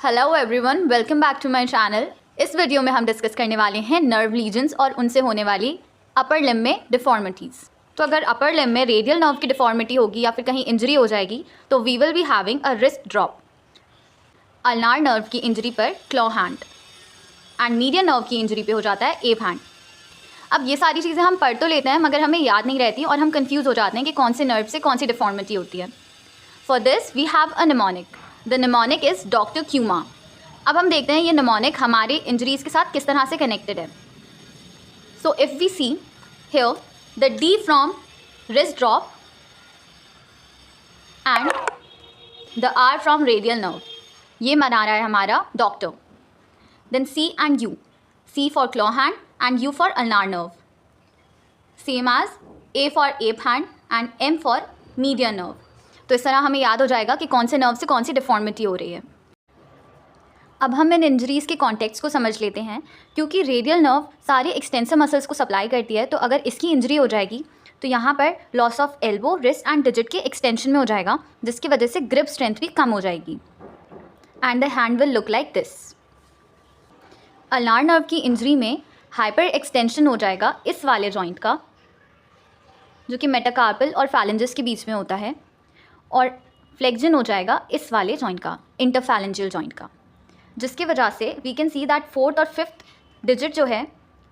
Hello everyone, welcome back to my channel. इस वीडियो में हम डिस्कस करने वाले हैं नर्व लीजन्स और उनसे होने वाली अपर लिम्ब में डिफॉर्मिटीज़। तो अगर अपर लिम्ब में रेडियल नर्व की डिफॉर्मिटी होगी या फिर कहीं इंजरी हो जाएगी तो we will be having a wrist drop. Ulnar nerve की इंजरी पर claw hand and median nerve की इंजरी पे हो जाता है एप हैंड। अब ये सारी चीज़ें हम पढ़ तो लेते हैं मगर हमें याद नहीं रहती और हम कंफ्यूज हो जाते हैं कि कौन से नर्व से कौन सी डिफॉर्मिटी होती है। For this we have a mnemonic. The mnemonic is doctor क्यूमा। अब हम देखते हैं ये निमोनिक हमारे इंजरीज़ के साथ किस तरह से कनेक्टेड है। So if we see here the D from wrist drop and the R from radial nerve, ये बना रहा है हमारा doctor. Then C and U, C for claw hand and U for ulnar nerve, same as A for ape hand and M for median nerve. तो इस तरह हमें याद हो जाएगा कि कौन से नर्व से कौन सी डिफॉर्मिटी हो रही है। अब हम इन इंजरीज़ के कॉन्टेक्स्ट को समझ लेते हैं। क्योंकि रेडियल नर्व सारे एक्सटेंसिव मसल्स को सप्लाई करती है, तो अगर इसकी इंजरी हो जाएगी तो यहाँ पर loss of elbow, wrist and digit के एक्सटेंशन में हो जाएगा, जिसकी वजह से ग्रिप स्ट्रेंथ भी कम हो जाएगी and the hand will look like this. Ulnar nerve की इंजरी में हाइपर एक्सटेंशन हो जाएगा इस वाले जॉइंट का, जो कि मेटाकार्पल और फैलेंजिस के बीच में होता है, और फ्लेक्जन हो जाएगा इस वाले जॉइंट का, इंटरफैलेंजियल जॉइंट का, जिसकी वजह से we can see that fourth और फिफ्थ डिजिट जो है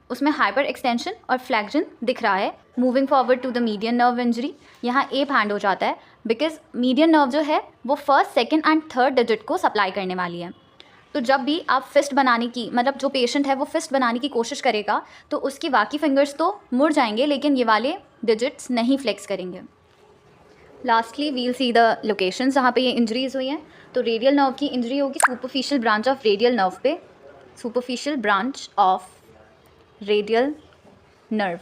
उसमें हाइपर एक्सटेंशन और फ्लेक्जन दिख रहा है। Moving forward to the median nerve injury, यहाँ एप हैंड हो जाता है बिकॉज मीडियन नर्व जो है वो first, second and third digit को सप्लाई करने वाली है। तो जब भी आप फिस्ट बनाने की, मतलब जो पेशेंट है वो फिस्ट बनाने की कोशिश करेगा तो उसकी बाकी फिंगर्स तो मुड़ जाएंगे लेकिन ये वाले डिजिट्स नहीं फ्लेक्स करेंगे। Lastly we'll see the locations जहाँ पे ये इंजरीज हुई हैं। तो रेडियल नर्व की इंजरी होगी superficial branch of radial nerve पे, superficial branch of radial nerve.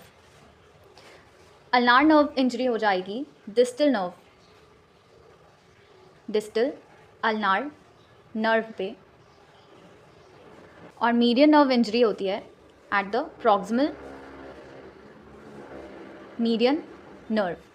Ulnar nerve injury हो जाएगी distal nerve, distal ulnar nerve पे, और मीडियन नर्व इंजरी होती है at the proximal median nerve.